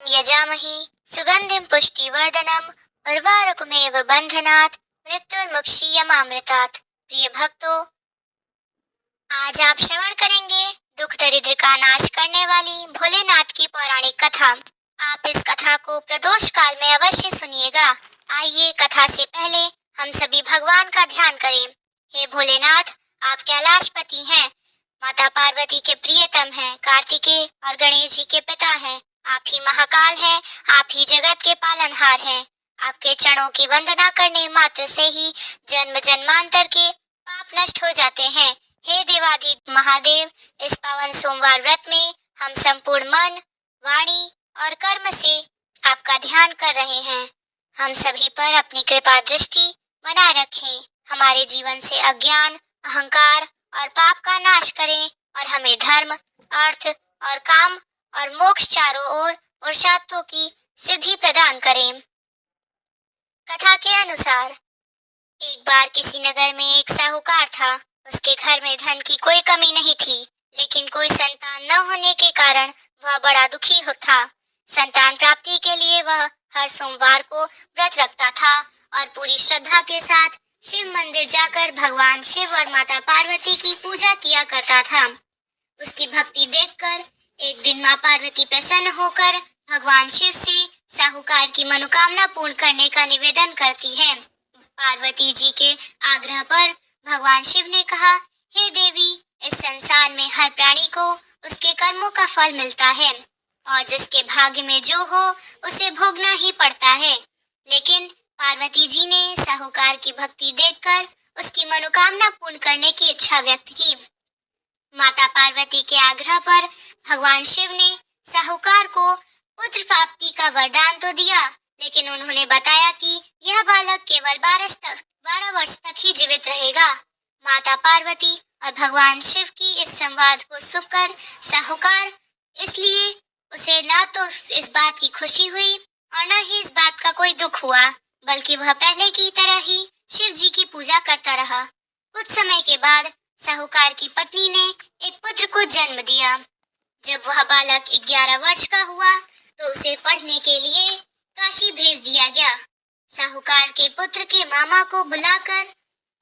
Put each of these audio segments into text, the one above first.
यजामहे सुगंधिं पुष्टिवर्धनम् उर्वारुकमेव बंधनात् मृत्युर्मुक्षीयमामृतात्। प्रिय भक्तों, आज आप श्रवण करेंगे दुख दरिद्र का नाश करने वाली भोलेनाथ की पौराणिक कथा। आप इस कथा को प्रदोष काल में अवश्य सुनिएगा। आइए कथा से पहले हम सभी भगवान का ध्यान करें। हे भोलेनाथ, आप कैलाशपति हैं, माता पार्वती के प्रियतम हैं, कार्तिकेय और गणेश जी के पिता हैं। आप ही महाकाल हैं, आप ही जगत के पालनहार हैं। आपके चरणों की वंदना करने मात्र से ही जन्म जन्मांतर के पाप नष्ट हो जाते हैं। हे देवाधि महादेव, इस पावन सोमवार व्रत में हम संपूर्ण मन, वाणी और कर्म से आपका ध्यान कर रहे हैं। हम सभी पर अपनी कृपा दृष्टि बनाए रखें, हमारे जीवन से अज्ञान, अहंकार और पाप का नाश करें और हमें धर्म, अर्थ और काम और मोक्ष चारों ओर पुरुषार्थों की सिद्धि प्रदान करें। कथा के अनुसार, एक बार किसी नगर में एक साहूकार था। उसके घर में धन की कोई कमी नहीं थी, लेकिन कोई संतान न होने के कारण वह बड़ा दुखी था। संतान प्राप्ति के लिए वह हर सोमवार को व्रत रखता था और पूरी श्रद्धा के साथ शिव मंदिर जाकर भगवान शिव और माता पार्वती की पूजा किया करता था। उसकी भक्ति देखकर एक दिन माँ पार्वती प्रसन्न होकर भगवान शिव से साहूकार की मनोकामना पूर्ण करने का निवेदन करती है। पार्वती जी के आग्रह पर भगवान शिव ने कहा, हे देवी, इस संसार में हर प्राणी को उसके कर्मों का फल मिलता है और जिसके भाग्य में जो हो उसे भोगना ही पड़ता है। लेकिन पार्वती जी ने साहूकार की भक्ति देखकर उसकी मनोकामना पूर्ण करने की इच्छा व्यक्त की। माता पार्वती के आग्रह पर भगवान शिव ने साहूकार को पुत्र प्राप्ति का वरदान तो दिया, लेकिन उन्होंने बताया कि यह बालक केवल 12 वर्ष तक ही जीवित रहेगा। माता पार्वती और भगवान शिव की इस संवाद को सुनकर साहूकार इसलिए उसे न तो इस बात की खुशी हुई और न ही इस बात का कोई दुख हुआ, बल्कि वह पहले की तरह ही शिव जी की पूजा करता रहा। कुछ समय के बाद साहूकार की पत्नी ने एक पुत्र को जन्म दिया। जब वह बालक 11 वर्ष का हुआ तो उसे पढ़ने के लिए काशी भेज दिया गया। साहूकार के पुत्र के मामा को बुलाकर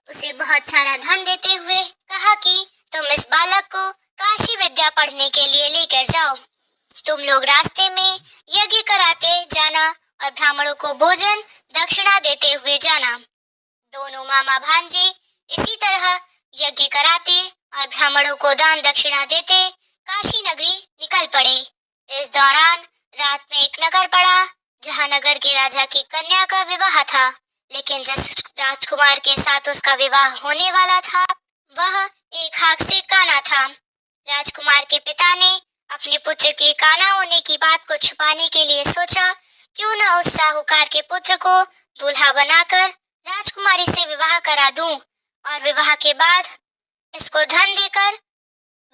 उसे बहुत सारा धन देते हुए कहा कि तुम इस बालक को काशी विद्या पढ़ने के लिए लेकर जाओ। तुम लोग रास्ते में यज्ञ कराते जाना और ब्राह्मणों को भोजन दक्षिणा देते हुए जाना। दोनों मामा भांजे इसी तरह यज्ञ कराते और ब्राह्मणों को दान दक्षिणा देते काशी नगरी निकल पड़े। इस दौरान रात में एक नगर पड़ा जहां नगर के राजा की कन्या का विवाह था, लेकिन जिस राजकुमार के साथ उसका विवाह होने वाला था वह एक हाथ से काना था। राजकुमार के पिता ने अपने पुत्र के काना होने की बात को छुपाने के लिए सोचा, क्यों न उस साहूकार के पुत्र को दूल्हा बनाकर राजकुमारी से विवाह करा दूं और विवाह के बाद इसको धन देकर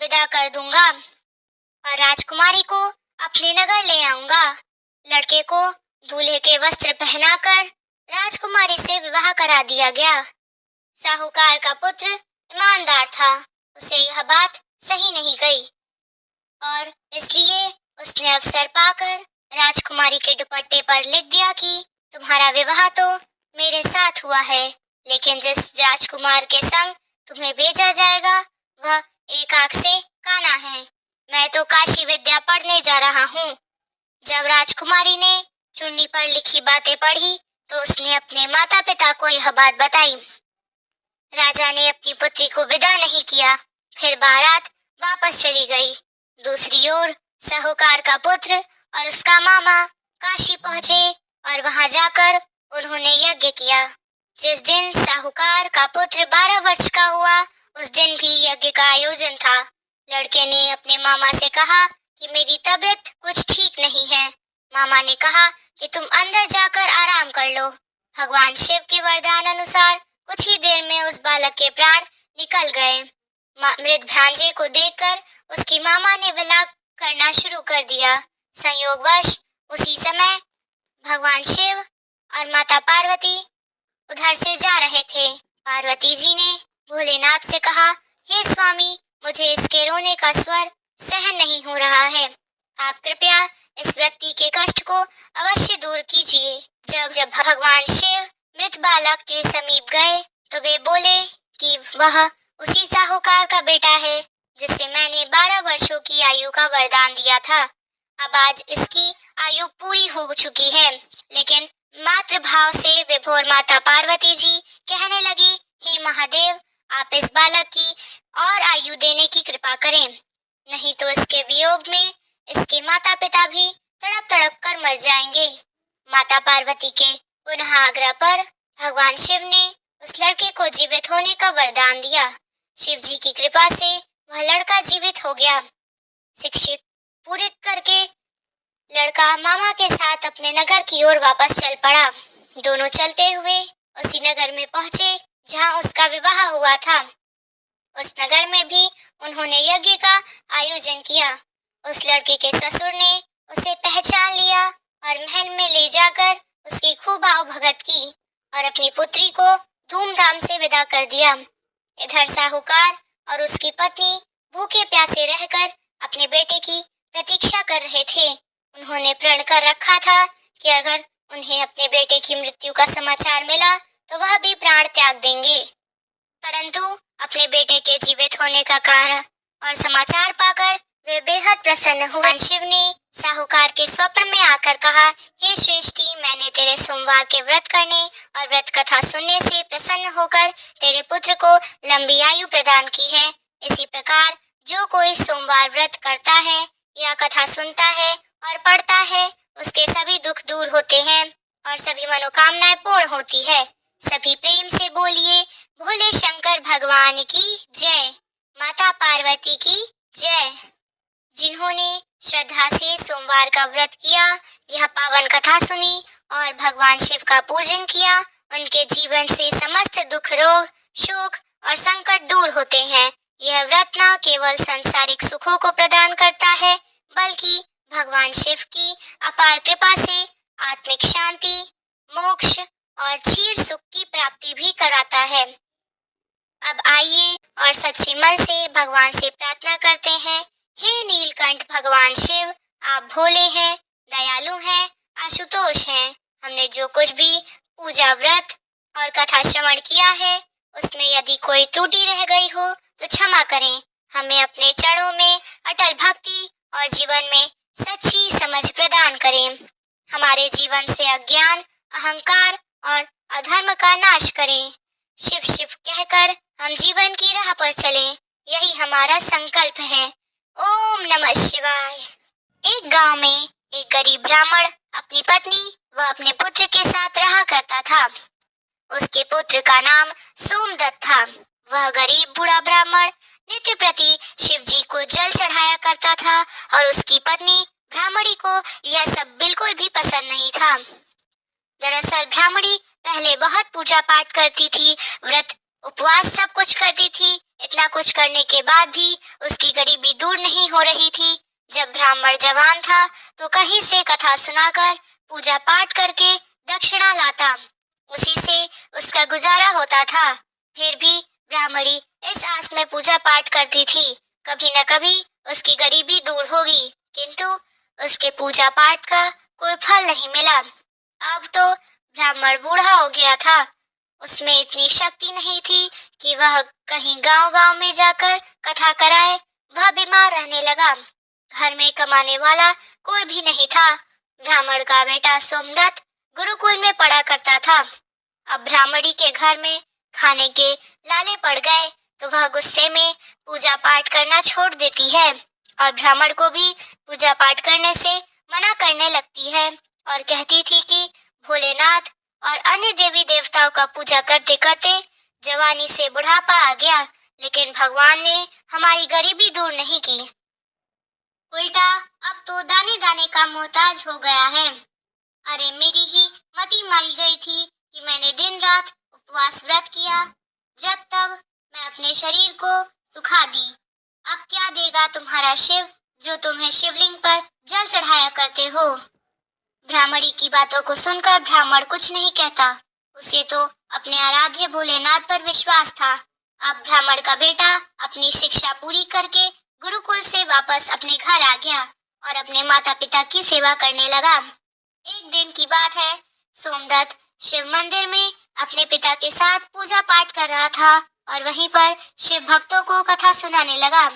विदा कर दूंगा और राजकुमारी को अपने नगर ले आऊंगा। लड़के को दूल्हे के वस्त्र पहनाकर राजकुमारी से विवाह करा दिया गया। साहूकार का पुत्र ईमानदार था, उसे यह बात सही नहीं गई और इसलिए उसने अवसर पाकर राजकुमारी के दुपट्टे पर लिख दिया कि तुम्हारा विवाह तो मेरे साथ हुआ है, लेकिन जिस राजकुमार के संग तुम्हें भेजा जाएगा वह एक आंख से काना है। मैं तो काशी विद्या पढ़ने जा रहा हूँ। जब राजकुमारी ने चुन्नी पर लिखी बातें पढ़ी तो उसने अपने माता पिता को यह बात बताई। राजा ने अपनी पुत्री को विदा नहीं किया, फिर बारात वापस चली गई। दूसरी ओर साहूकार का पुत्र और उसका मामा काशी पहुंचे और वहां जाकर उन्होंने यज्ञ किया। जिस दिन साहूकार का पुत्र 12 वर्ष का हुआ उस दिन भी यज्ञ का आयोजन था। लड़के ने अपने मामा से कहा कि मेरी तबीयत कुछ ठीक नहीं है। मामा ने कहा कि तुम अंदर जाकर आराम कर लो। भगवान शिव के वरदान अनुसार कुछ ही देर में उस बालक के प्राण निकल गए। मृत भांजे को देखकर उसकी मामा ने विलाप करना शुरू कर दिया। संयोगवश उसी समय भगवान शिव और माता पार्वती उधर से जा रहे थे। पार्वती जी ने भोलेनाथ से कहा, हे स्वामी, मुझे इसके रोने का स्वर सहन नहीं हो रहा है। आप कृपया इस व्यक्ति के कष्ट अब जब भगवान शिव मृत बालक के समीप गए तो वे बोले कि वह उसी साहूकार का बेटा है जिसे मैंने 12 वर्षों की आयु का वरदान दिया था। अब आज इसकी आयु पूरी हो चुकी है। लेकिन मातृ भाव से विभोर माता पार्वती जी कहने लगी, हे महादेव, आप इस बालक की और आयु देने की कृपा करें, नहीं तो इसके वियोग में इसके माता पिता भी तड़प तड़प कर मर जाएंगे। माता पार्वती के पुनः आग्रह पर भगवान शिव ने उस लड़के को जीवित होने का वरदान दिया। शिव जी की कृपा से वह लड़का जीवित हो गया। शिक्षित पूरी करके लड़का मामा के साथ अपने नगर की ओर वापस चल पड़ा। दोनों चलते हुए उसी नगर में पहुंचे जहां उसका विवाह हुआ था। उस नगर में भी उन्होंने यज्ञ का आयोजन किया। उस लड़के के ससुर ने उसे पहचान लिया और महल में ले जाकर उसकी खूब आवभगत की और अपनी पुत्री को धूमधाम से विदा कर दिया। इधर साहूकार और उसकी पत्नी भूखे प्यासे रहकर अपने बेटे की प्रतीक्षा कर रहे थे। उन्होंने प्रण कर रखा था कि अगर उन्हें अपने बेटे की मृत्यु का समाचार मिला तो वह भी प्राण त्याग देंगे। परंतु अपने बेटे के जीवित होने का कारण और समाचार पाकर वे बेहद प्रसन्न हुए। शिव ने साहूकार के स्वप्न में आकर कहा, हे श्रेष्ठी, मैंने तेरे सोमवार के व्रत करने और व्रत कथा सुनने से प्रसन्न होकर तेरे पुत्र को लंबी आयु प्रदान की है। इसी प्रकार जो कोई सोमवार व्रत करता है या कथा सुनता है और पढ़ता है, उसके सभी दुख दूर होते हैं और सभी मनोकामनाएं पूर्ण होती है। सभी प्रेम से बोलिए, भोले शंकर भगवान की जय, माता पार्वती की जय। जिन्होंने श्रद्धा से सोमवार का व्रत किया, यह पावन कथा सुनी और भगवान शिव का पूजन किया, उनके जीवन से समस्त दुख, रोग, शोक और संकट दूर होते हैं। यह व्रत न केवल सांसारिक सुखों को प्रदान करता है, बल्कि भगवान शिव की अपार कृपा से आत्मिक शांति, मोक्ष और चीर सुख की प्राप्ति भी कराता है। अब आइए और सच्चे मन से भगवान से प्रार्थना करते हैं, हे नीलकंठ भगवान शिव, आप भोले हैं, दयालु हैं, आशुतोष हैं। हमने जो कुछ भी पूजा, व्रत और कथा श्रवण किया है, उसमें यदि कोई त्रुटि रह गई हो तो क्षमा करें। हमें अपने चरणों में अटल भक्ति और जीवन में सच्ची समझ प्रदान करें। हमारे जीवन से अज्ञान, अहंकार और अधर्म का नाश करें। शिव शिव कहकर हम जीवन की राह पर चलें, यही हमारा संकल्प है। ओम नमः शिवाय। एक गांव में एक गरीब ब्राह्मण अपनी पत्नी व अपने पुत्र के साथ रहा करता था। उसके पुत्र का नाम सोमदत्त था। वह गरीब बूढ़ा ब्राह्मण नित्य प्रति शिव जी को जल चढ़ाया करता था और उसकी पत्नी ब्राह्मणी को यह सब बिल्कुल भी पसंद नहीं था। दरअसल ब्राह्मणी पहले बहुत पूजा पाठ करती थी, व्रत उपवास सब कुछ करती थी। इतना कुछ करने के बाद भी उसकी गरीबी दूर नहीं हो रही थी। जब ब्राह्मण जवान था तो कहीं से कथा सुनाकर पूजा पाठ करके दक्षिणा लाता, उसी से उसका गुजारा होता था। फिर भी ब्राह्मणी इस आस में पूजा पाठ करती थी, कभी न कभी उसकी गरीबी दूर होगी, किंतु उसके पूजा पाठ का कोई फल नहीं मिला। अब तो ब्राह्मण बूढ़ा हो गया था, उसमें इतनी शक्ति नहीं थी कि वह कहीं गांव-गांव में जाकर कथा कराए। वह बीमार रहने लगा। घर में कमाने वाला कोई भी नहीं था। ब्राह्मण का बेटा सोमदत्त गुरुकुल में पढ़ा करता था। अब ब्राह्मणी के घर में खाने के लाले पड़ गए तो वह गुस्से में पूजा पाठ करना छोड़ देती है और ब्राह्मण को भी पूजा पाठ करने से मना करने लगती है और कहती थी कि भोलेनाथ और अन्य देवी देवताओं का पूजा करते करते जवानी से बुढ़ापा आ गया, लेकिन भगवान ने हमारी गरीबी दूर नहीं की, उल्टा अब तो दाने दाने का मोहताज हो गया है। अरे मेरी ही मति मारी गई थी कि मैंने दिन रात उपवास व्रत किया, जब तब मैं अपने शरीर को सुखा दी। अब क्या देगा तुम्हारा शिव जो तुम्हें शिवलिंग पर जल चढ़ाया करते हो। ब्राह्मणी की बातों को सुनकर ब्राह्मण कुछ नहीं कहता, उसे तो अपने आराध्य भोलेनाथ पर विश्वास था। अब ब्राह्मण का बेटा अपनी शिक्षा पूरी करके गुरुकुल से वापस अपने घर आ गया और अपने माता पिता की सेवा करने लगा। एक दिन की बात है, सोमदत्त शिव मंदिर में अपने पिता के साथ पूजा पाठ कर रहा था और वहीं पर शिव भक्तों को कथा सुनाने लगा।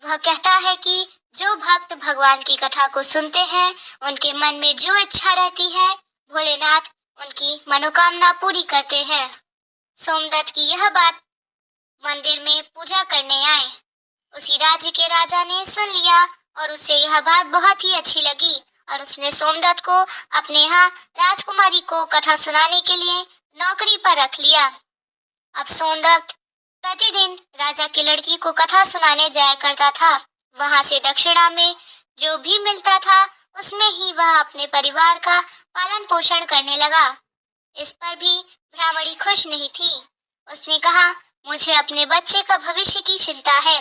वह कहता है कि जो भक्त भगवान की कथा को सुनते हैं, उनके मन में जो इच्छा रहती है, भोलेनाथ उनकी मनोकामना पूरी करते हैं। सोमदत्त की यह बात मंदिर में पूजा करने आए उसी राज्य के राजा ने सुन लिया और उसे यह बात बहुत ही अच्छी लगी और उसने सोमदत्त को अपने यहाँ राजकुमारी को कथा सुनाने के लिए नौकरी पर रख लिया। अब सोमदत्त प्रतिदिन राजा की लड़की को कथा सुनाने जाया करता था। वहां से दक्षिणा में जो भी मिलता था उसमें ही वह अपने परिवार का पालन पोषण करने लगा। इस पर भी ब्राह्मणी खुश नहीं थी। उसने कहा, मुझे अपने बच्चे का भविष्य की चिंता है।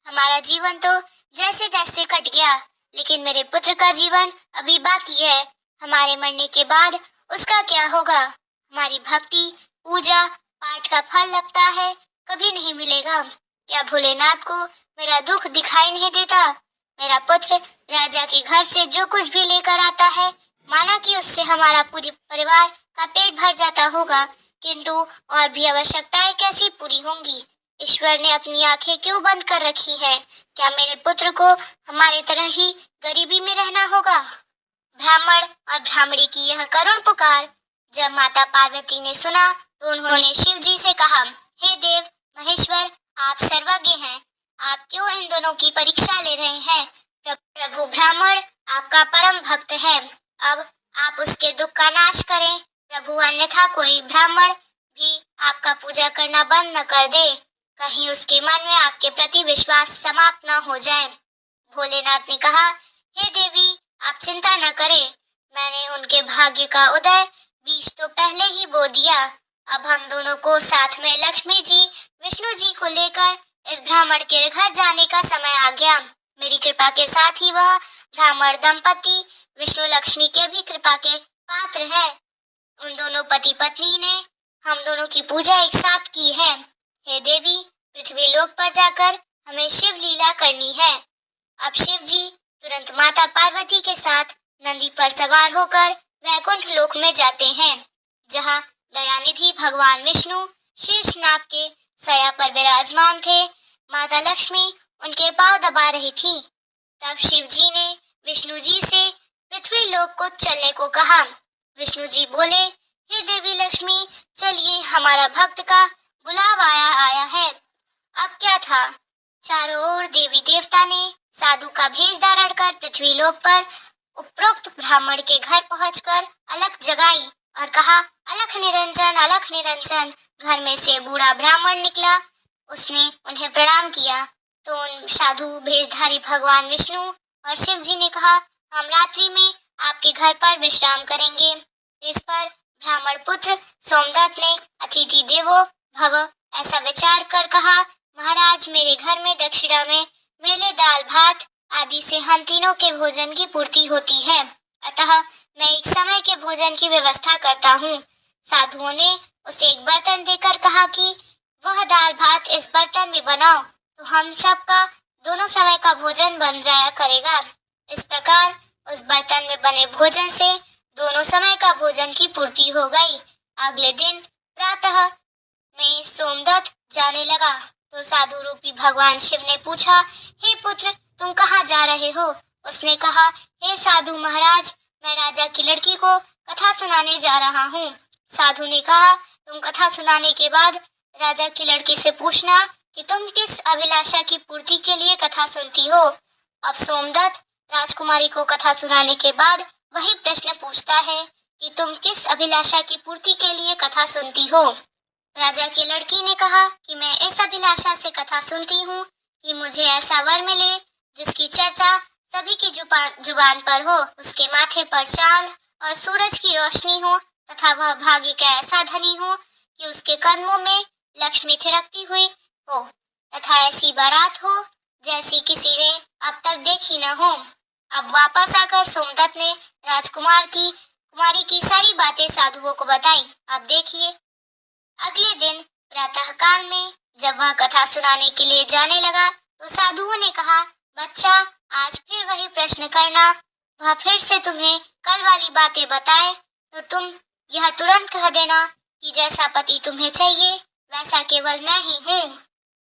हमारा जीवन तो जैसे तैसे कट गया, लेकिन मेरे पुत्र का जीवन अभी बाकी है। हमारे मरने के बाद उसका क्या होगा? हमारी भक्ति पूजा पाठ का फल लगता है कभी नहीं मिलेगा। क्या भोलेनाथ को मेरा दुख दिखाई नहीं देता? मेरा पुत्र राजा के घर से जो कुछ भी लेकर आता है, माना कि उससे हमारा पूरी परिवार का पेट भर जाता होगा, किंतु और भी आवश्यकताएं कैसी पूरी होंगी? ईश्वर ने अपनी आंखें क्यों बंद कर रखी है? क्या मेरे पुत्र को हमारी तरह ही गरीबी में रहना होगा? ब्राह्मण और ब्राह्मणी की यह करुण पुकार जब माता पार्वती ने सुना तो उन्होंने शिव जी से कहा, हे देव महेश्वर, आप सर्वज्ञ हैं, आप क्यों इन दोनों की परीक्षा ले रहे हैं? प्रभु ब्राह्मण आपका परम भक्त है, अब आप उसके दुख का नाश करें प्रभु, अन्यथा कोई ब्राह्मण भी आपका पूजा करना बंद न कर दे, कहीं उसके मन में आपके प्रति विश्वास समाप्त न हो जाए। भोलेनाथ ने कहा, हे देवी आप चिंता न करें, मैंने उनके भाग्य का उदय बीज तो पहले ही बो दिया। अब हम दोनों को साथ में लक्ष्मी जी विष्णु जी को लेकर इस ब्राह्मण के घर जाने का समय आ गया। मेरी कृपा के साथ ही वह ब्राह्मण दंपति विष्णु लक्ष्मी के भी कृपा के पात्र है। उन दोनों पति पत्नी ने हम दोनों की पूजा एक साथ की है। हे देवी, पृथ्वी लोक पर जाकर हमें शिव लीला करनी है। अब शिव जी तुरंत माता पार्वती के साथ नंदी पर सवार होकर वैकुंठ लोक में जाते हैं, जहाँ दयानिधि भगवान विष्णु शीर्षनाग के सया पर विराजमान थे। माता लक्ष्मी उनके पांव दबा रही थी। तब शिव जी ने विष्णु जी से पृथ्वी लोक को चलने को कहा। विष्णु जी बोले, हे देवी लक्ष्मी, चलिए, हमारा भक्त का बुलावा आया है। अब क्या था, चारों ओर देवी देवता ने साधु का भेष धारण कर पृथ्वी लोक पर उपरोक्त ब्राह्मण के घर पहुंचकर अलख जगाई और कहा, अलख निरंजन, अलख निरंजन। घर में से बूढ़ा ब्राह्मण निकला। उसने उन्हें प्रणाम किया तो उन साधु भेषधारी भगवान विष्णु और शिव जी ने कहा, हम रात्रि में आपके घर पर विश्राम करेंगे। इस पर ब्राह्मण पुत्र सोमदत्त ने अतिथि देवो भव ऐसा विचार कर कहा, महाराज, मेरे घर में दक्षिणा में मेले दाल भात आदि से हम तीनों के भोजन की पूर्ति होती है, अतः मैं एक समय के भोजन की व्यवस्था करता हूँ। साधुओं ने उसे एक बर्तन देकर कहा कि वह दाल भात इस बर्तन में बनाओ तो हम सबका दोनों समय का भोजन बन जाया करेगा। इस प्रकार उस बर्तन में बने भोजन से दोनों समय का भोजन की पूर्ति हो गई। अगले दिन प्रातः में सोमदत्त जाने लगा तो साधु रूपी भगवान शिव ने पूछा, हे पुत्र, तुम कहाँ जा रहे हो? उसने कहा, हे साधु महाराज, मैं राजा की लड़की को कथा सुनाने जा रहा हूँ। साधु ने कहा, तुम कथा सुनाने के बाद राजा की लड़की से पूछना कि तुम किस अभिलाषा की पूर्ति के लिए कथा सुनती हो। अब सोमदत्त राजकुमारी को कथा सुनाने के बाद वही प्रश्न पूछता है कि तुम किस अभिलाषा की पूर्ति के लिए कथा सुनती हो। राजा की लड़की ने कहा कि मैं इस अभिलाषा से कथा सुनती हूँ कि मुझे ऐसा वर मिले जिसकी चर्चा सभी की जुबान पर हो, उसके माथे पर चांद और सूरज की रोशनी हो तथा वह भाग्य का ऐसा धनी हो कि उसके कदमों में लक्ष्मी थिरकती हुई हो तथा ऐसी बारात हो जैसी किसी ने अब तक देखी न हो। अब वापस आकर सोमदत्त ने कुमारी की सारी बातें साधुओं को बताई। अब देखिए, अगले दिन प्रातः काल में जब वह कथा सुनाने के लिए जाने लगा तो साधुओं ने कहा, बच्चा, आज फिर वही प्रश्न करना, वह फिर से तुम्हें कल वाली बातें बताए तो तुम यह तुरंत कह देना कि जैसा पति तुम्हें चाहिए वैसा केवल मैं ही हूँ।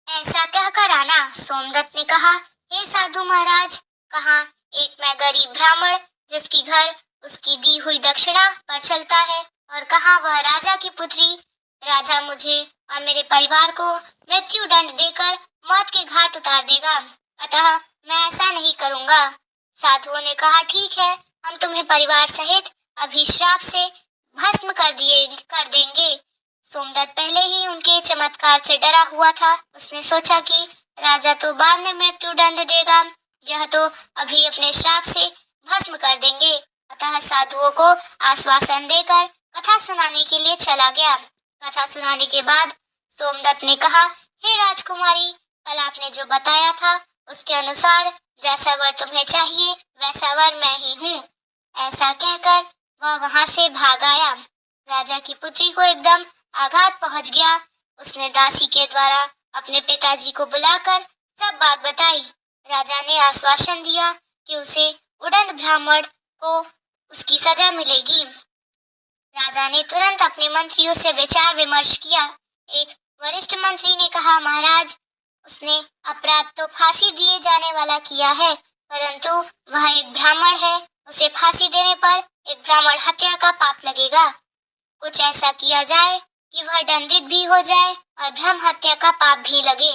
ऐसा कहकर आना सोमदत्त ने कहा, हे साधु महाराज, कहाँ एक मैं गरीब ब्राह्मण जिसकी घर उसकी दी हुई दक्षिणा पर चलता है, और कहाँ वह राजा की पुत्री। राजा मुझे और मेरे परिवार को मृत्यु दंड देकर मौत के घाट उतार देगा, अतः मैं ऐसा नहीं करूंगा। साधुओं ने कहा, ठीक है, हम तुम्हें परिवार सहित अभिशाप से भस्म कर देंगे। सोमदत्त पहले ही उनके चमत्कार से डरा हुआ था। उसने सोचा कि राजा तो बाद में मृत्यु दंड देगा, यह तो अभी अपने श्राप से भस्म कर देंगे। अतः साधुओं को आश्वासन देकर कथा सुनाने के लिए चला गया। कथा सुनाने के बाद सोमदत्त ने कहा, हे राजकुमारी, कल आपने जो बताया था उसके अनुसार जैसा वर तुम्हें चाहिए वैसा वर मैं ही हूँ। ऐसा कहकर वह वहां से भाग आया। राजा की पुत्री को एकदम आघात पहुंच गया। उसने दासी के द्वारा अपने पिताजी को बुलाकर सब बात बताई। राजा ने आश्वासन दिया कि उसे उड़न ब्राह्मण को उसकी सजा मिलेगी। राजा ने तुरंत अपने मंत्रियों से विचार विमर्श किया। एक वरिष्ठ मंत्री ने कहा, महाराज, उसने अपराध तो फांसी दिए जाने वाला किया है, परंतु वह एक ब्राह्मण है, उसे फांसी देने पर एक ब्राह्मण हत्या का पाप लगेगा। कुछ ऐसा किया जाए कि वह दंडित भी हो जाए और ब्रह्म हत्या का पाप भी लगे।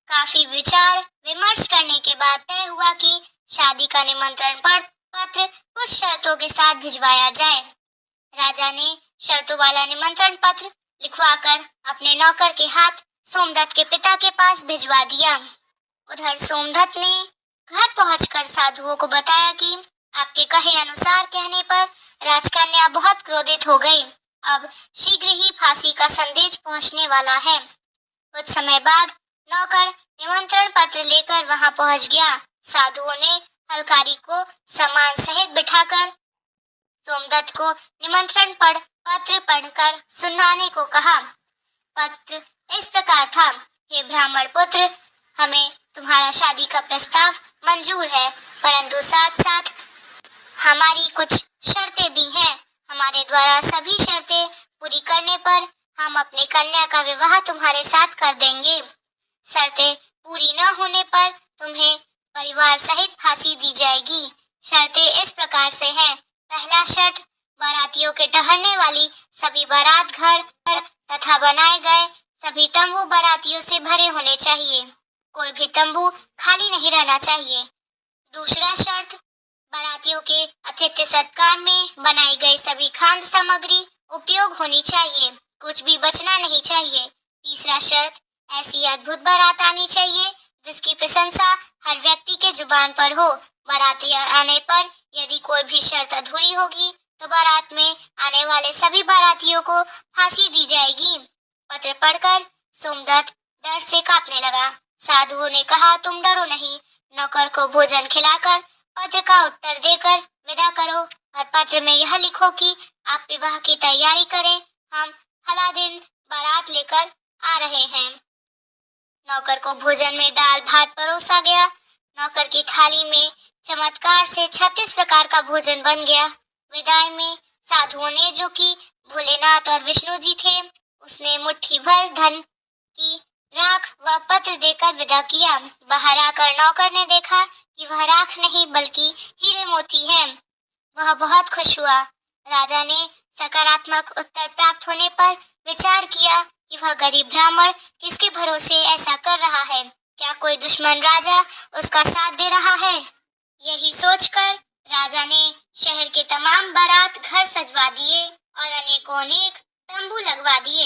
काफी विचार विमर्श करने के बाद तय हुआ कि शादी का निमंत्रण पत्र कुछ शर्तों के साथ भिजवाया जाए। राजा ने शर्तों वाला निमंत्रण पत्र लिखवाकर अपने नौकर के हाथ सोमदत्त के पिता के पास भिजवा दिया। उधर सोमदत्त ने घर पहुंचकर साधुओं को बताया कि आपके कहे अनुसार कहने पर राजकन्या बहुत क्रोधित हो गई। अब शीघ्र ही फांसी का संदेश पहुंचने वाला है। कुछ समय बाद नौकर निमंत्रण पत्र लेकर वहां पहुंच गया। साधुओं ने हलकारी को सम्मान सहित बिठाकर सोमदत्त को निमंत्रण पत्र पढ़कर सुनाने को कहा। पत्र इस प्रकार था, हे ब्राह्मण पुत्र, हमें तुम्हारा शादी का प्रस्ताव मंजूर है, परंतु साथ साथ हमारी कुछ शर्तें भी हैं। हमारे द्वारा सभी शर्तें पूरी करने पर हम अपनी कन्या का विवाह तुम्हारे साथ कर देंगे। शर्तें पूरी न होने पर तुम्हें परिवार सहित फांसी दी जाएगी। शर्तें इस प्रकार से हैं। पहला शर्त, बारातियों के ठहरने वाली सभी बारात घर तथा बनाए गए सभी तंबू बारातियों से भरे होने चाहिए। कोई भी तंबू खाली नहीं रहना चाहिए। दूसरा शर्त, बारातियों के आतिथ्य सत्कार में बनाई गई सभी खाद्य सामग्री उपयोग होनी चाहिए, कुछ भी बचना नहीं चाहिए। तीसरा शर्त, ऐसी अद्भुत बारात आनी चाहिए जिसकी प्रशंसा हर व्यक्ति के जुबान पर हो। बाराती आने पर यदि कोई भी शर्त अधूरी होगी तो बारात में आने वाले सभी बारातियों को फांसी दी जाएगी। पत्र पढ़कर सोमदत्त डर से कांपने लगा। साधुओं ने कहा, तुम डरो नहीं, नौकर को भोजन खिलाकर पत्र का उत्तर देकर विदा करो और पत्र में यह लिखो कि आप विवाह की तैयारी करें, हम फला दिन बारात लेकर आ रहे हैं। नौकर को भोजन में दाल भात परोसा गया। नौकर की थाली में चमत्कार से 36 प्रकार का भोजन बन गया। विदाई में साधुओं ने, जो कि भोलेनाथ और विष्णु जी थे, उसने मुट्ठी भर धन की राख व पत्र देकर विदा किया। बाहर आकर नौकर ने देखा कि वह राख नहीं बल्कि हीरे मोती हैं। वह बहुत खुश हुआ। राजा ने सकारात्मक उत्तर प्राप्त होने पर विचार किया कि वह गरीब ब्राह्मण किसके भरोसे ऐसा कर रहा है। क्या कोई दुश्मन राजा उसका साथ दे रहा है? यही सोचकर राजा ने शहर के तमाम बारात घर सजवा दिए और अनेकों तंबू लगवा दिए।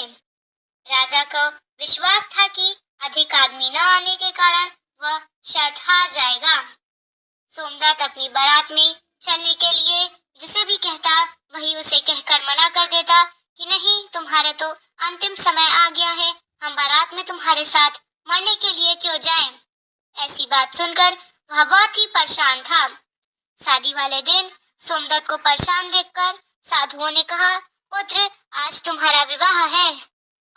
राजा को विश्वास था कि अधिक आदमी न आने के कारण वह शर्त हार जाएगा। सोमदत्त अपनी बारात में चलने के लिए जिसे भी कहता वही उसे कहकर मना कर देता कि नहीं, तुम्हारा तो अंतिम समय आ गया है, हम बारात में तुम्हारे साथ मरने के लिए क्यों जाएं? ऐसी बात सुनकर वह बहुत ही परेशान था। शादी वाले दिन सोमदत्त को परेशान देखकर साधुओं ने कहा, पुत्र, आज तुम्हारा विवाह है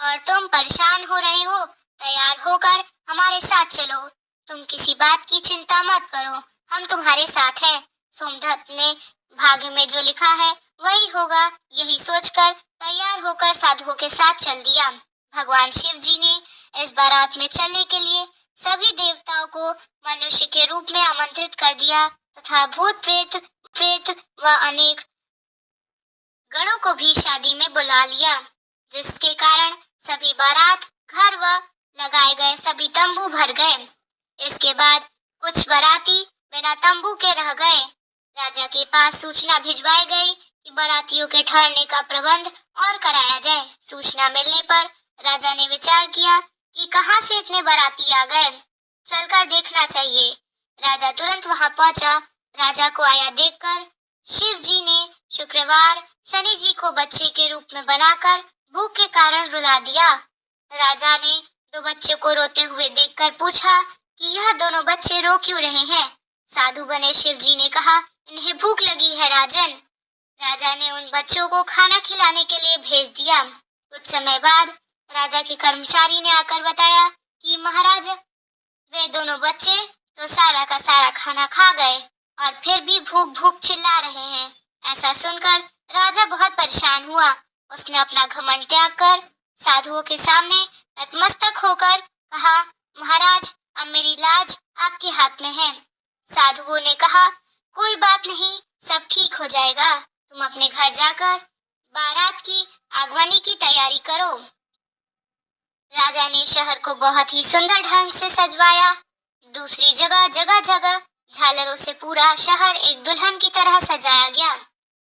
और तुम परेशान हो रहे हो, तैयार होकर हमारे साथ चलो। तुम किसी बात की चिंता मत करो, हम तुम्हारे साथ हैं। सोमदत्त ने भाग्य में जो लिखा है वही होगा, यही सोचकर तैयार होकर साधुओं के साथ चल दिया। भगवान शिव जी ने इस बारात में चलने के लिए सभी देवताओं को मनुष्य के रूप में आमंत्रित कर दिया तथा भूत प्रेत प्रेत व अनेक गणों को भी शादी में बुला लिया, जिसके कारण सभी बारात घर व लगाए गए सभी तंबू भर गए। इसके बाद कुछ बाराती बिना तंबू के रह गए। राजा के पास सूचना भिजवाई गई कि बारातियों के ठहरने का प्रबंध और कराया जाए। सूचना मिलने पर राजा ने विचार किया कि कहां से इतने बाराती आ गए, चलकर देखना चाहिए। राजा तुरंत वहां पहुंचा। राजा को आया देखकर शिव जी ने शुक्रवार शनि जी को बच्चे के रूप में बनाकर भूख के कारण रुला दिया। राजा ने दो बच्चों को रोते हुए देखकर पूछा कि यह दोनों बच्चे रो क्यों रहे हैं। साधु बने शिव जी ने कहा, इन्हें भूख लगी है राजन। राजा ने उन बच्चों को खाना खिलाने के लिए भेज दिया। कुछ समय बाद राजा के कर्मचारी ने आकर बताया कि महाराज, वे दोनों बच्चे तो सारा का सारा खाना खा गए और फिर भी भूख भूख चिल्ला रहे हैं। ऐसा सुनकर राजा बहुत परेशान हुआ। उसने अपना घमंड त्याग कर साधुओं के सामने नतमस्तक होकर कहा, महाराज, अब मेरी लाज आपके हाथ में है। साधुओं ने कहा, कोई बात नहीं, सब ठीक हो जाएगा। तुम अपने घर जाकर बारात की आगमनी की तैयारी करो। राजा ने शहर को बहुत ही सुंदर ढंग से सजवाया। दूसरी जगह जगह जगह झालरों से पूरा शहर एक दुल्हन की तरह सजाया गया।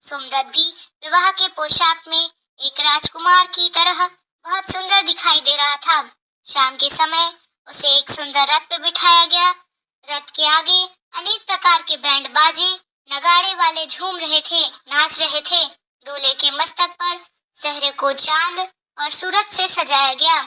सोमदत्त भी विवाह के पोशाक में एक राजकुमार की तरह बहुत सुंदर दिखाई दे रहा था। शाम के समय उसे एक सुंदर रथ पे बिठाया गया। रथ के आगे अनेक प्रकार के बैंड बाजे नगाड़े वाले झूम रहे थे, नाच रहे थे। दूल्हे के मस्तक पर सेहरे को चांद और सूरज से सजाया गया।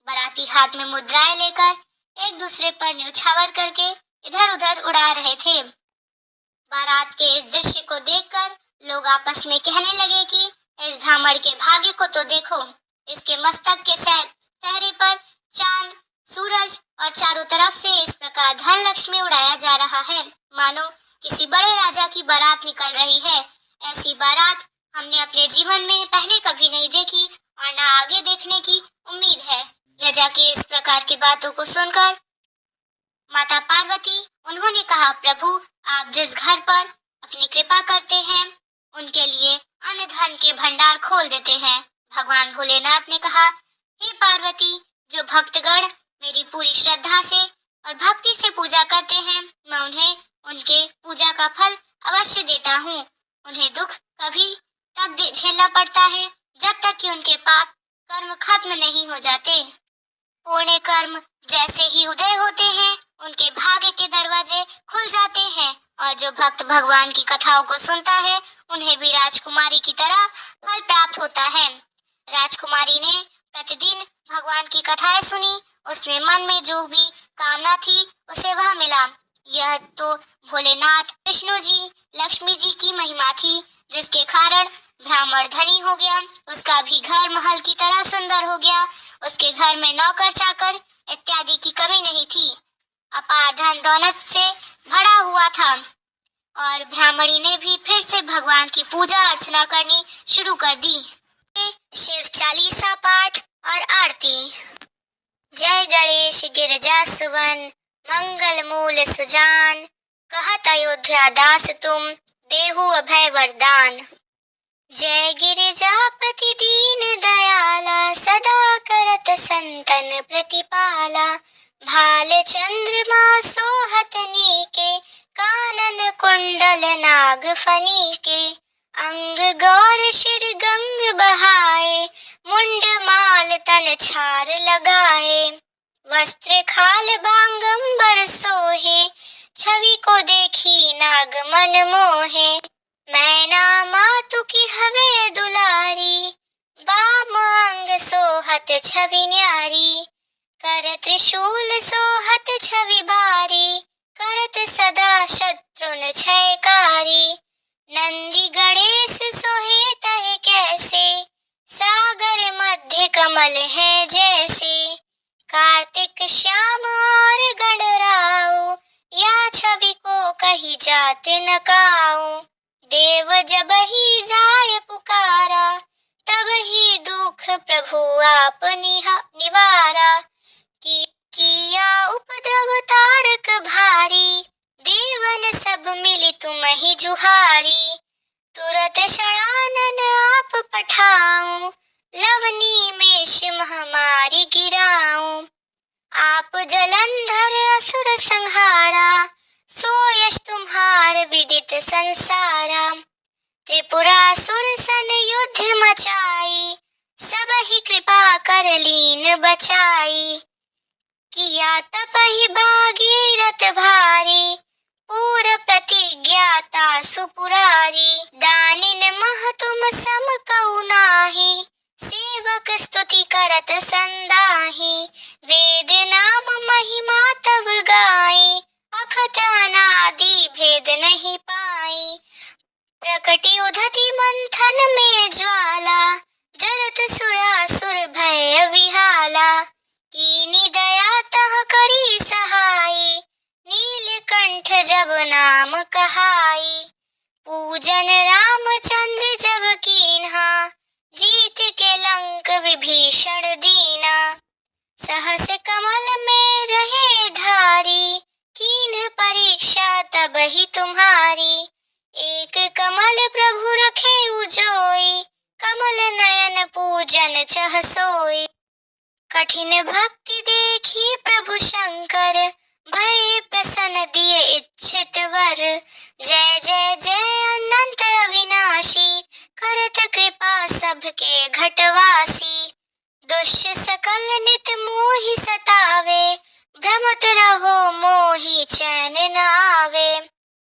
बाराती हाथ में मुद्राएं लेकर एक दूसरे पर न्यौछावर करके इधर उधर उड़ा रहे थे। बारात के इस दृश्य को देखकर लोग आपस में कहने लगे कि इस ब्राह्मण के भाग्य को तो देखो, इसके मस्तक के सेहरे पर चांद, सूरज और चारों तरफ से इस प्रकार धन लक्ष्मी उड़ाया जा रहा है, मानो किसी बड़े राजा की बारात निकल रही है। ऐसी बारात हमने अपने जीवन में पहले कभी नहीं देखी और न आगे देखने की उम्मीद है। राजा की इस प्रकार की बातों को सुनकर माता पार्वती, उन्होंने कहा, प्रभु, आप जिस घर पर अपनी कृपा करते हैं उनके लिए अन्न धन के भंडार खोल देते हैं। भगवान भोलेनाथ ने कहा, हे पार्वती, जो भक्तगण मेरी पूरी श्रद्धा से और भक्ति से पूजा करते हैं, मैं उन्हें उनके पूजा का फल अवश्य देता हूँ। उन्हें दुख कभी तक झेलना पड़ता है जब तक कि उनके पाप कर्म खत्म नहीं हो जाते। पुण्य कर्म जैसे ही उदय होते हैं, उनके भाग्य के दरवाजे खुल जाते हैं और जो भक्त भगवान की कथाओं को सुनता है उन्हें भी राजकुमारी की तरह फल प्राप्त होता है। राजकुमारी ने प्रतिदिन भगवान की कथाएं सुनी। उसने मन में जो भी कामना थी उसे वह मिला। यह तो भोलेनाथ, विष्णु जी, लक्ष्मी जी की महिमा थी, जिसके कारण ब्राह्मण धनी हो गया। उसका भी घर महल की तरह सुंदर हो गया। उसके घर में नौकर चाकर इत्यादि की कमी नहीं थी। अपार धन दौलत से भरा हुआ था और ब्राह्मणी ने भी फिर से भगवान की पूजा अर्चना करनी शुरू कर दी। शिव चालीसा पाठ और आरती। जय गणेश गिरजा सुवन, मंगल मूल सुजान, कहत अयोध्या दास तुम, देहु अभय वरदान। जय गिरिजापति दीन दयाला, सदा करत संतन प्रतिपाला। भाल चंद्रमा सोहत नीके, कानन कुंडल नाग फनीके। अंग गौर शिर गंग बहाए, मुंड माल तन छार लगाए। वस्त्र खाल बांगंबर सोहे, छवि को देखी नाग मन मोहे। मैना मातु की हवे दुलारी, बाम अंग सोहत छवि न्यारी। कर त्रिशूल सोहत छवि भारी, करत सदा शत्रुन क्षयकारी। नंदी गणेश सोहे तहे कैसे, सागर मध्य कमल है जैसे। कार्तिक श्याम और गणराओ, या छवि को कही जात न काओ। देव जब ही जाय विचार विदित संसारा। त्रिपुरासुर सन युद्ध मचाई, सब ही कृपा कर लीन बचाई। किया तपहि भागीरथ भारी, पूर प्रतिज्ञाता सुपुरारी। दानिन मह तुम सम कहु नाहि, सेवक स्तुति करत संदाहि। वेद नाम महिमा तब गाई, अखत अनादि भेद नहीं पाई। प्रकटि उधति मंथन में ज्वाला, जरत सुरासुर भय विहाला। कीनी दया तह करी सहाई, नीलकंठ जब नाम कहाई। पूजन रामचंद्र जब कीन्हा, जीत के लंक विभीषण दीना। सहस कमल में रहे धारी, कीन्ह परीक्षा तब ही तुम्हारी। एक कमल प्रभु रखे उजोई, कमल नयन पूजन चह सोई। कठिन भक्ति देखी प्रभु शंकर, भय प्रसन्न दिए इच्छित वर। जय जय जय अनंत अविनाशी, करत कृपा सबके घटवासी। दुष्ट सकल नित मोहि सतावे, भ्रमत रहो मोहि चैन न आवे।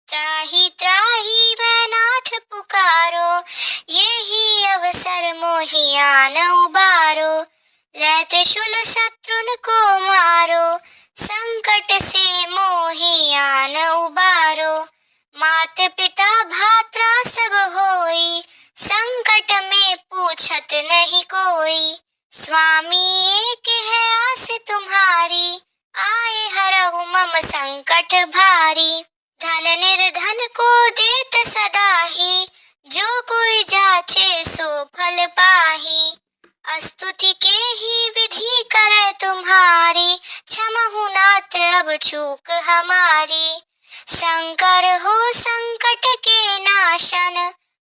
त्राहि त्राहि मैं नाथ पुकारो, यही अवसर मोहि आन उबारो। लै त्रिशूल शत्रुन को मारो, संकट से मोहि आन उबारो। मात पिता भ्राता सब होई, संकट में पूछत नहीं कोई। स्वामी एक है आस तुम्हारी, आए हरहु मम संकट भारी। धन निर्धन को देत सदा ही, जो कोई जाचे सो फल पाही। स्तुति के ही विधि करे तुम्हारी, क्षमहु नाथ अब चूक हमारी। शंकर हो संकट के नाशन,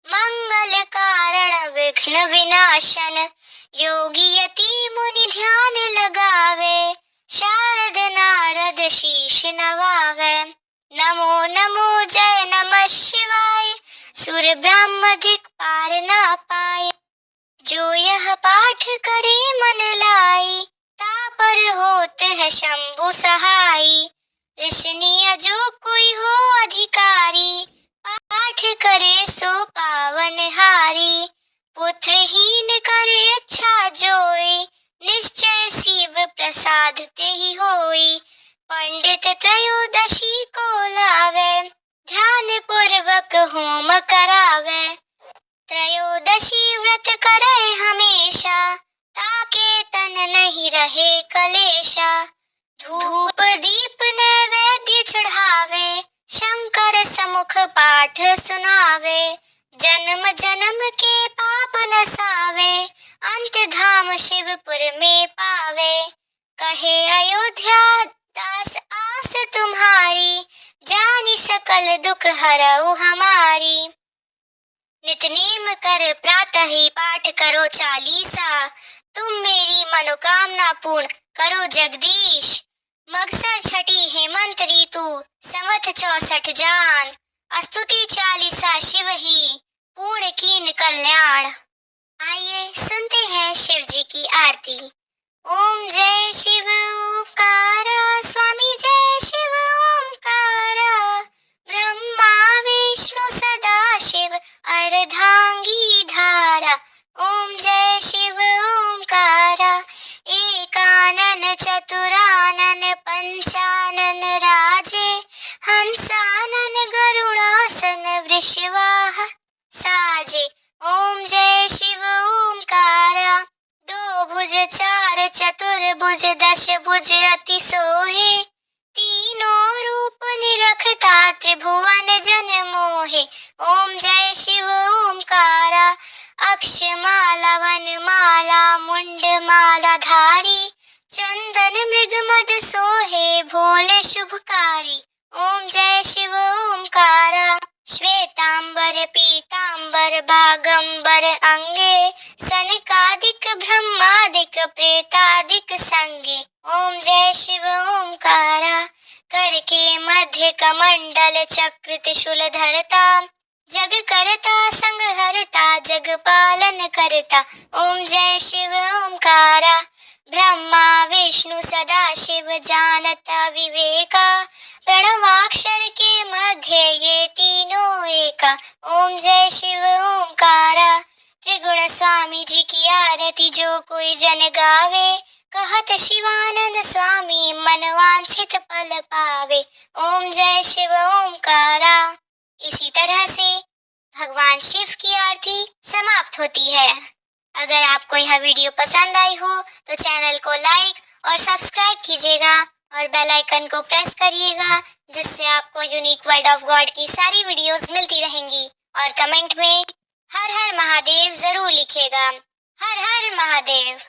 मंगल कारण विघ्न विनाशन। योगी यति मुनि ध्यान लगावे, शारद नारद शीश नवावे। नमो नमो जय नमः शिवाय, सुर ब्रह्म धिक पार न पाए। जो यह पाठ करे मन लाई, तापर होत है शंभु सहाई। ऋषनीय जो कोई हो अधिकारी, पाठ करे सो पावन हारी। पुत्रहीन करे इच्छा जोई, निश्चय शिव प्रसाद ते ही होई। पंडित त्रयोदशी को लावे, ध्यान पूर्वक होम करावे। त्रयोदशी व्रत करे हमेशा, ताके तन नहीं रहे कलेशा। धूप दीप नैवेद्य चढ़ावे, शंकर समुख पाठ सुनावे। जन्म जन्म के पाप नसावे, अंत धाम शिवपुर में पावे। कहे अयोध्या दास आस तुम्हारी, जानी सकल दुख हरऊ हमारी। नितनेम कर प्रातः ही पाठ करो चालीसा, तुम मेरी मनोकामना पूर्ण करो जगदीश। मगसर छठी हेमंत ऋतु, संवत 64 जान। स्तुति चालीसा शिव ही, पूर्ण कीन कल्याण। आइए सुनते हैं शिव जी की आरती। ओम जय शिव ओंकारा, स्वामी जय शिव ओंकारा। ब्रह्मा विष्णु सदा शिव, अर्धांगी धारा। ओम जय शिव ओंकारा, एकानन चतुरानन पंचानन राजे। हंसानन गरुड़ासन वृषवाह साजे। ओम जय शिव ओंकारा, दो भुज चार चतुर्भुज दश भुज अति सोहे। तीनों रूप निरखता त्रिभुवन जन मोहे। ओम जय शिव ओंकारा, अक्षमाला वनमाला मुंड माला धारी। चंदन मृग मद सोहे, भोले शुभकारी। ओम जय शिव ओंकारा, श्वेतांबर पीतांबर बागंबर अंगे। सनकादिक ब्रह्मादिक प्रेतादिक संगे। ओम जय शिव ओंकारा, करके मध्य कमंडल चक्र त्रिशूल धरता, जग करता संग हरता जग पालन करता। ओम जय शिव ओमकारा, ब्रह्मा विष्णु सदा शिव जानता विवेका, प्रणवाक्षर के मध्य ये तीनों एका। ओम जय शिव ओमकारा, त्रिगुण स्वामी जी की आरती जो कोई जन गावे, कहत शिवानंद स्वामी मन वांछित फल पावे। ओम जय शिव ओमकारा। इसी तरह से भगवान शिव की आरती समाप्त होती है। अगर आपको यह वीडियो पसंद आई हो तो चैनल को लाइक और सब्सक्राइब कीजिएगा और बेल आइकन को प्रेस करिएगा, जिससे आपको यूनिक वर्ड ऑफ गॉड की सारी वीडियोस मिलती रहेंगी। और कमेंट में हर हर महादेव जरूर लिखिएगा। हर हर महादेव।